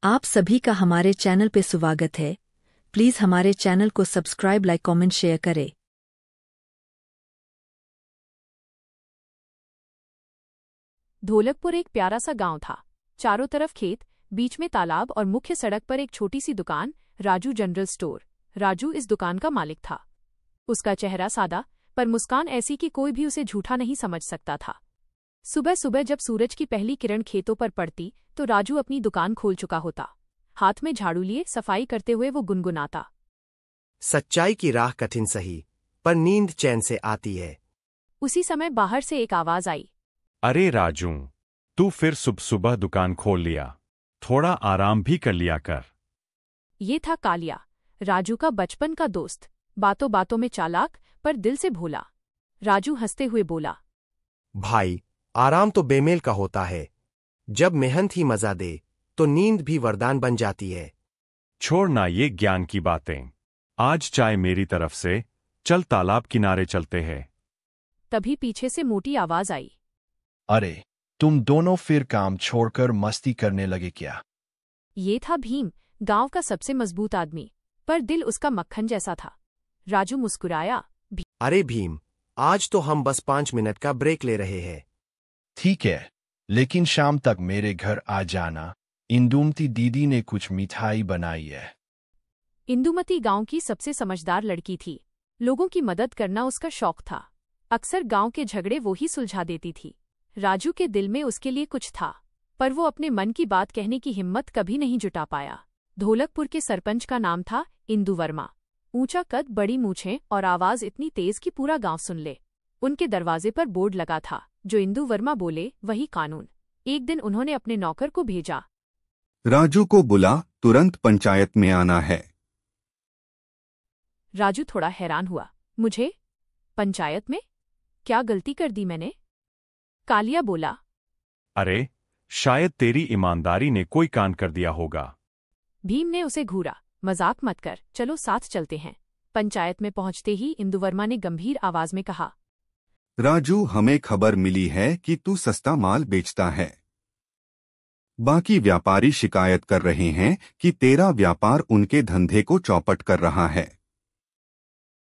आप सभी का हमारे चैनल पे स्वागत है। प्लीज हमारे चैनल को सब्सक्राइब, लाइक, कमेंट, शेयर करें। ढोलकपुर एक प्यारा सा गांव था। चारों तरफ खेत, बीच में तालाब और मुख्य सड़क पर एक छोटी सी दुकान, राजू जनरल स्टोर। राजू इस दुकान का मालिक था। उसका चेहरा सादा, पर मुस्कान ऐसी कि कोई भी उसे झूठा नहीं समझ सकता था। सुबह सुबह जब सूरज की पहली किरण खेतों पर पड़ती तो राजू अपनी दुकान खोल चुका होता। हाथ में झाड़ू लिए सफाई करते हुए वो गुनगुनाता, सच्चाई की राह कठिन सही, पर नींद चैन से आती है। उसी समय बाहर से एक आवाज आई, अरे राजू, तू फिर सुबह सुबह दुकान खोल लिया, थोड़ा आराम भी कर लिया कर। ये था कालिया, राजू का बचपन का दोस्त। बातों बातों में चालाक, पर दिल से भोला। राजू हंसते हुए बोला, भाई, आराम तो बेमेल का होता है। जब मेहनत ही मजा दे तो नींद भी वरदान बन जाती है। छोड़ना ये ज्ञान की बातें। आज चाय मेरी तरफ से, चल तालाब किनारे चलते हैं। तभी पीछे से मोटी आवाज आई, अरे, तुम दोनों फिर काम छोड़कर मस्ती करने लगे क्या? ये था भीम, गांव का सबसे मजबूत आदमी, पर दिल उसका मक्खन जैसा था। राजू मुस्कुराया, अरे भीम, आज तो हम बस 5 मिनट का ब्रेक ले रहे हैं। ठीक है, लेकिन शाम तक मेरे घर आ जाना। इंदुमती दीदी ने कुछ मिठाई बनाई है। इंदुमती गांव की सबसे समझदार लड़की थी। लोगों की मदद करना उसका शौक था। अक्सर गांव के झगड़े वो ही सुलझा देती थी। राजू के दिल में उसके लिए कुछ था, पर वो अपने मन की बात कहने की हिम्मत कभी नहीं जुटा पाया। ढोलकपुर के सरपंच का नाम था इंदु वर्मा। ऊंचा कद, बड़ी मूछें और आवाज इतनी तेज कि पूरा गांव सुन ले। उनके दरवाजे पर बोर्ड लगा था, जो इंदु वर्मा बोले वही कानून। एक दिन उन्होंने अपने नौकर को भेजा, राजू को बुला, तुरंत पंचायत में आना है। राजू थोड़ा हैरान हुआ, मुझे? पंचायत में? क्या गलती कर दी मैंने? कालिया बोला, अरे, शायद तेरी ईमानदारी ने कोई कांड कर दिया होगा। भीम ने उसे घूरा, मजाक मत कर, चलो साथ चलते हैं। पंचायत में पहुंचते ही इंदु वर्मा ने गंभीर आवाज में कहा, राजू, हमें खबर मिली है कि तू सस्ता माल बेचता है। बाकी व्यापारी शिकायत कर रहे हैं कि तेरा व्यापार उनके धंधे को चौपट कर रहा है।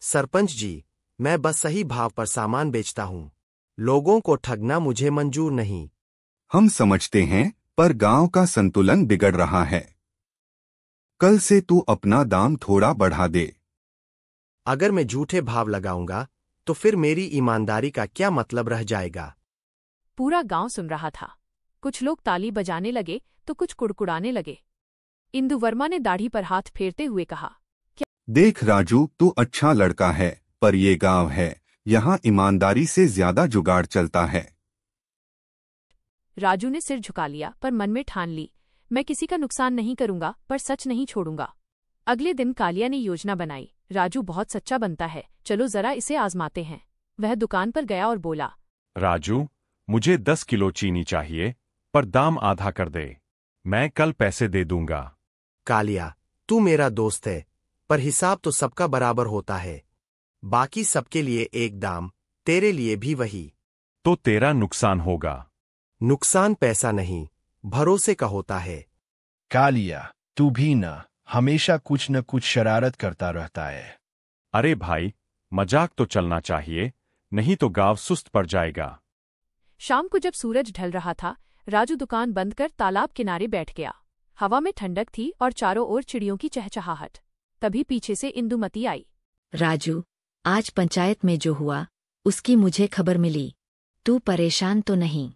सरपंच जी, मैं बस सही भाव पर सामान बेचता हूँ। लोगों को ठगना मुझे मंजूर नहीं। हम समझते हैं, पर गांव का संतुलन बिगड़ रहा है। कल से तू अपना दाम थोड़ा बढ़ा दे। अगर मैं झूठे भाव लगाऊंगा तो फिर मेरी ईमानदारी का क्या मतलब रह जाएगा? पूरा गांव सुन रहा था। कुछ लोग ताली बजाने लगे तो कुछ कुड़कुड़ाने लगे। इंदु वर्मा ने दाढ़ी पर हाथ फेरते हुए कहा, देख राजू, तू अच्छा लड़का है, पर ये गांव है, यहाँ ईमानदारी से ज्यादा जुगाड़ चलता है। राजू ने सिर झुका लिया, पर मन में ठान ली, मैं किसी का नुकसान नहीं करूंगा, पर सच नहीं छोड़ूंगा। अगले दिन कालिया ने योजना बनाई, राजू बहुत सच्चा बनता है, चलो जरा इसे आजमाते हैं। वह दुकान पर गया और बोला, राजू, मुझे 10 किलो चीनी चाहिए, पर दाम आधा कर दे। मैं कल पैसे दे दूंगा। कालिया, तू मेरा दोस्त है, पर हिसाब तो सबका बराबर होता है। बाकी सबके लिए एक दाम, तेरे लिए भी वही। तो तेरा नुकसान होगा। नुकसान पैसा नहीं, भरोसे का होता है। कालिया, तू भी न हमेशा कुछ न कुछ शरारत करता रहता है। अरे भाई, मजाक तो चलना चाहिए, नहीं तो गांव सुस्त पड़ जाएगा। शाम को जब सूरज ढल रहा था, राजू दुकान बंद कर तालाब किनारे बैठ गया। हवा में ठंडक थी और चारों ओर चिड़ियों की चहचहाहट। तभी पीछे से इंदुमती आई, राजू, आज पंचायत में जो हुआ उसकी मुझे खबर मिली। तू परेशान तो नहीं?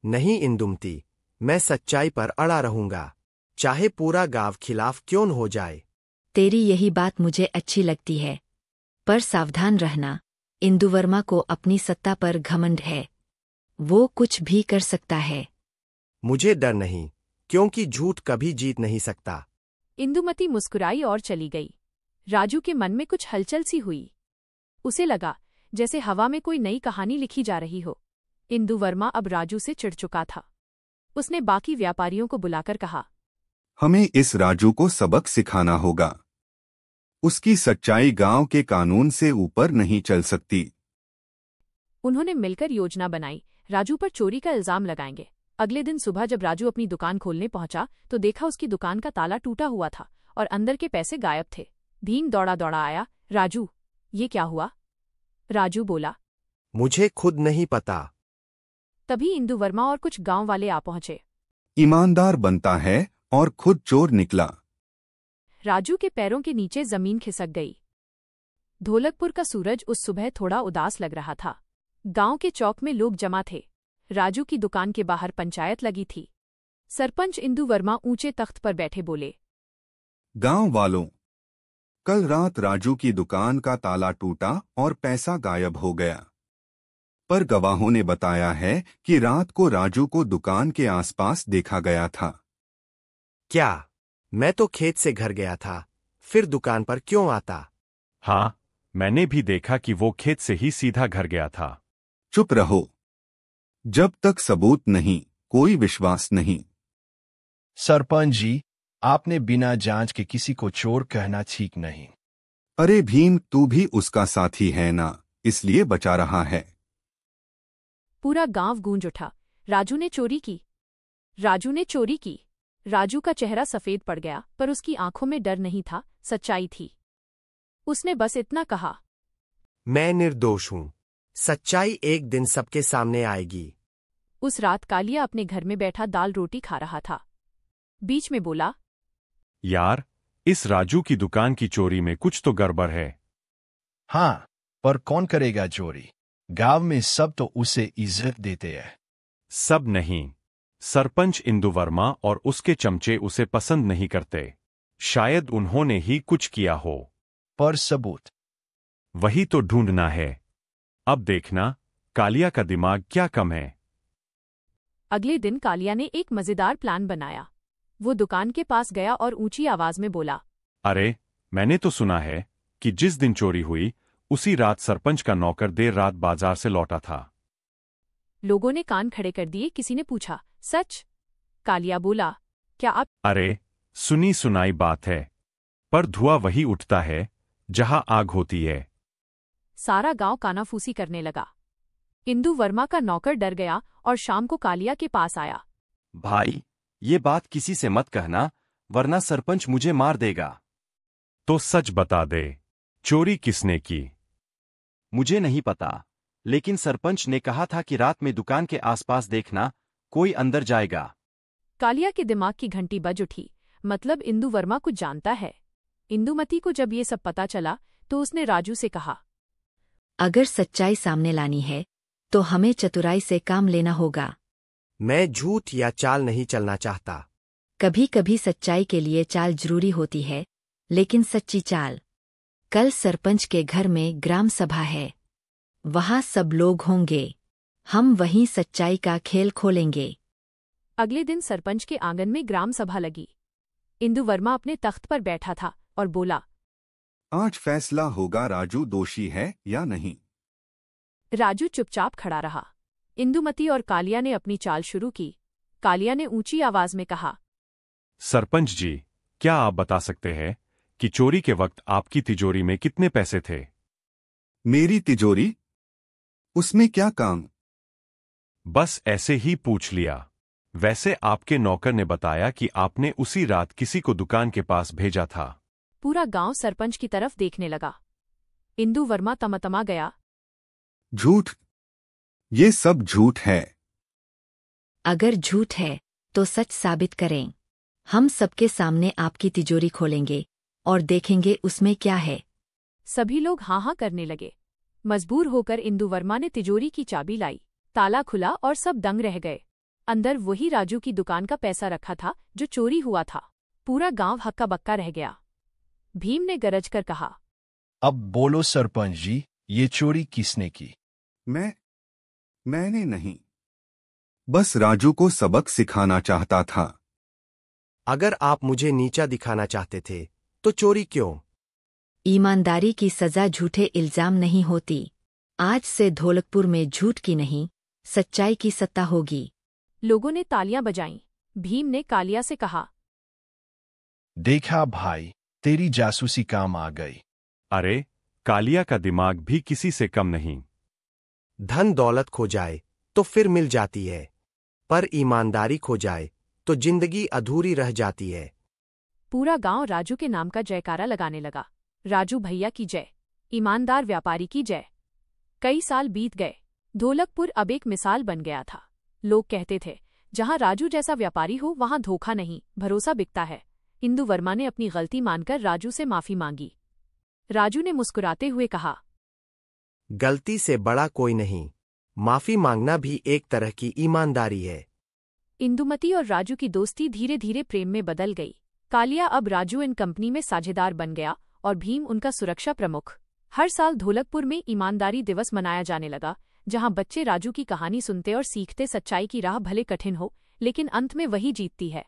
नहीं इंदुमती, मैं सच्चाई पर अड़ा रहूंगा, चाहे पूरा गांव खिलाफ क्यों न हो जाए। तेरी यही बात मुझे अच्छी लगती है, पर सावधान रहना। इंदु वर्मा को अपनी सत्ता पर घमंड है, वो कुछ भी कर सकता है। मुझे डर नहीं, क्योंकि झूठ कभी जीत नहीं सकता। इंदुमती मुस्कुराई और चली गई। राजू के मन में कुछ हलचल सी हुई। उसे लगा जैसे हवा में कोई नई कहानी लिखी जा रही हो। इंदु वर्मा अब राजू से चिढ़ चुका था। उसने बाकी व्यापारियों को बुलाकर कहा, हमें इस राजू को सबक सिखाना होगा। उसकी सच्चाई गांव के कानून से ऊपर नहीं चल सकती। उन्होंने मिलकर योजना बनाई, राजू पर चोरी का इल्जाम लगाएंगे, अगले दिन सुबह जब राजू अपनी दुकान खोलने पहुंचा तो देखा उसकी दुकान का ताला टूटा हुआ था और अंदर के पैसे गायब थे। भीम दौड़ा दौड़ा आया। राजू, ये क्या हुआ? राजू बोला, मुझे खुद नहीं पता। तभी इंदु वर्मा और कुछ गांव वाले आ पहुंचे। ईमानदार बनता है और खुद चोर निकला। राजू के पैरों के नीचे जमीन खिसक गई। ढोलकपुर का सूरज उस सुबह थोड़ा उदास लग रहा था। गांव के चौक में लोग जमा थे। राजू की दुकान के बाहर पंचायत लगी थी। सरपंच इंदु वर्मा ऊंचे तख्त पर बैठे बोले, गांव वालों, कल रात राजू की दुकान का ताला टूटा और पैसा गायब हो गया। पर गवाहों ने बताया है कि रात को राजू को दुकान के आसपास देखा गया था। क्या? मैं तो खेत से घर गया था, फिर दुकान पर क्यों आता? हाँ, मैंने भी देखा कि वो खेत से ही सीधा घर गया था। चुप रहो। जब तक सबूत नहीं, कोई विश्वास नहीं। सरपंच जी, आपने बिना जांच के किसी को चोर कहना ठीक नहीं। अरे भीम, तू भी उसका साथी है ना, इसलिए बचा रहा है। पूरा गांव गूंज उठा। राजू ने चोरी की, राजू ने चोरी की। राजू का चेहरा सफेद पड़ गया, पर उसकी आंखों में डर नहीं था, सच्चाई थी। उसने बस इतना कहा, मैं निर्दोष हूं। सच्चाई एक दिन सबके सामने आएगी। उस रात कालिया अपने घर में बैठा दाल रोटी खा रहा था। बीच में बोला, यार, इस राजू की दुकान की चोरी में कुछ तो गड़बड़ है। हाँ, पर कौन करेगा चोरी? गांव में सब तो उसे इज्जत देते हैं। सब नहीं, सरपंच इंदु वर्मा और उसके चमचे उसे पसंद नहीं करते। शायद उन्होंने ही कुछ किया हो। पर सबूत? वही तो ढूंढना है। अब देखना, कालिया का दिमाग क्या कम है। अगले दिन कालिया ने एक मजेदार प्लान बनाया। वो दुकान के पास गया और ऊंची आवाज में बोला, अरे, मैंने तो सुना है कि जिस दिन चोरी हुई उसी रात सरपंच का नौकर देर रात बाजार से लौटा था। लोगों ने कान खड़े कर दिए। किसी ने पूछा, सच? कालिया बोला, क्या आप? अरे, सुनी सुनाई बात है, पर धुआं वही उठता है जहां आग होती है। सारा गांव कानाफूसी करने लगा। इंदु वर्मा का नौकर डर गया और शाम को कालिया के पास आया। भाई, ये बात किसी से मत कहना, वरना सरपंच मुझे मार देगा। तो सच बता दे, चोरी किसने की? मुझे नहीं पता, लेकिन सरपंच ने कहा था कि रात में दुकान के आसपास देखना, कोई अंदर जाएगा। कालिया के दिमाग की घंटी बज उठी। मतलब इंदु वर्मा कुछ जानता है। इंदुमती को जब ये सब पता चला तो उसने राजू से कहा, अगर सच्चाई सामने लानी है तो हमें चतुराई से काम लेना होगा। मैं झूठ या चाल नहीं चलना चाहता। कभी कभी सच्चाई के लिए चाल जरूरी होती है, लेकिन सच्ची चाल। कल सरपंच के घर में ग्राम सभा है। वहां सब लोग होंगे। हम वहीं सच्चाई का खेल खोलेंगे। अगले दिन सरपंच के आंगन में ग्राम सभा लगी। इंदु वर्मा अपने तख्त पर बैठा था और बोला, आज फैसला होगा राजू दोषी है या नहीं। राजू चुपचाप खड़ा रहा। इंदुमती और कालिया ने अपनी चाल शुरू की। कालिया ने ऊंची आवाज में कहा, सरपंच जी, क्या आप बता सकते हैं कि चोरी के वक्त आपकी तिजोरी में कितने पैसे थे? मेरी तिजोरी? उसमें क्या काम? बस ऐसे ही पूछ लिया। वैसे आपके नौकर ने बताया कि आपने उसी रात किसी को दुकान के पास भेजा था। पूरा गांव सरपंच की तरफ देखने लगा। इंदु वर्मा तमतमा गया। झूठ, ये सब झूठ है। अगर झूठ है तो सच साबित करें। हम सबके सामने आपकी तिजोरी खोलेंगे और देखेंगे उसमें क्या है। सभी लोग हाँ हाँ करने लगे। मजबूर होकर इंदु वर्मा ने तिजोरी की चाबी लाई। ताला खुला और सब दंग रह गए। अंदर वही राजू की दुकान का पैसा रखा था जो चोरी हुआ था। पूरा गांव हक्का बक्का रह गया। भीम ने गरज कर कहा, अब बोलो सरपंच जी, ये चोरी किसने की? मैंने नहीं। बस राजू को सबक सिखाना चाहता था। अगर आप मुझे नीचा दिखाना चाहते थे तो चोरी क्यों? ईमानदारी की सजा झूठे इल्जाम नहीं होती। आज से ढोलकपुर में झूठ की नहीं, सच्चाई की सत्ता होगी। लोगों ने तालियां बजाईं। भीम ने कालिया से कहा, देखा भाई, तेरी जासूसी काम आ गई। अरे, कालिया का दिमाग भी किसी से कम नहीं। धन दौलत खो जाए तो फिर मिल जाती है, पर ईमानदारी खो जाए तो जिंदगी अधूरी रह जाती है। पूरा गांव राजू के नाम का जयकारा लगाने लगा। राजू भैया की जय, ईमानदार व्यापारी की जय। कई साल बीत गए। ढोलकपुर अब एक मिसाल बन गया था। लोग कहते थे, जहां राजू जैसा व्यापारी हो वहां धोखा नहीं, भरोसा बिकता है। इंदु वर्मा ने अपनी गलती मानकर राजू से माफी मांगी। राजू ने मुस्कुराते हुए कहा, गलती से बड़ा कोई नहीं, माफी मांगना भी एक तरह की ईमानदारी है। इंदुमती और राजू की दोस्ती धीरे धीरे प्रेम में बदल गई। कालिया अब राजू एंड कंपनी में साझेदार बन गया और भीम उनका सुरक्षा प्रमुख। हर साल ढोलकपुर में ईमानदारी दिवस मनाया जाने लगा, जहां बच्चे राजू की कहानी सुनते और सीखते सच्चाई की राह भले कठिन हो, लेकिन अंत में वही जीतती है।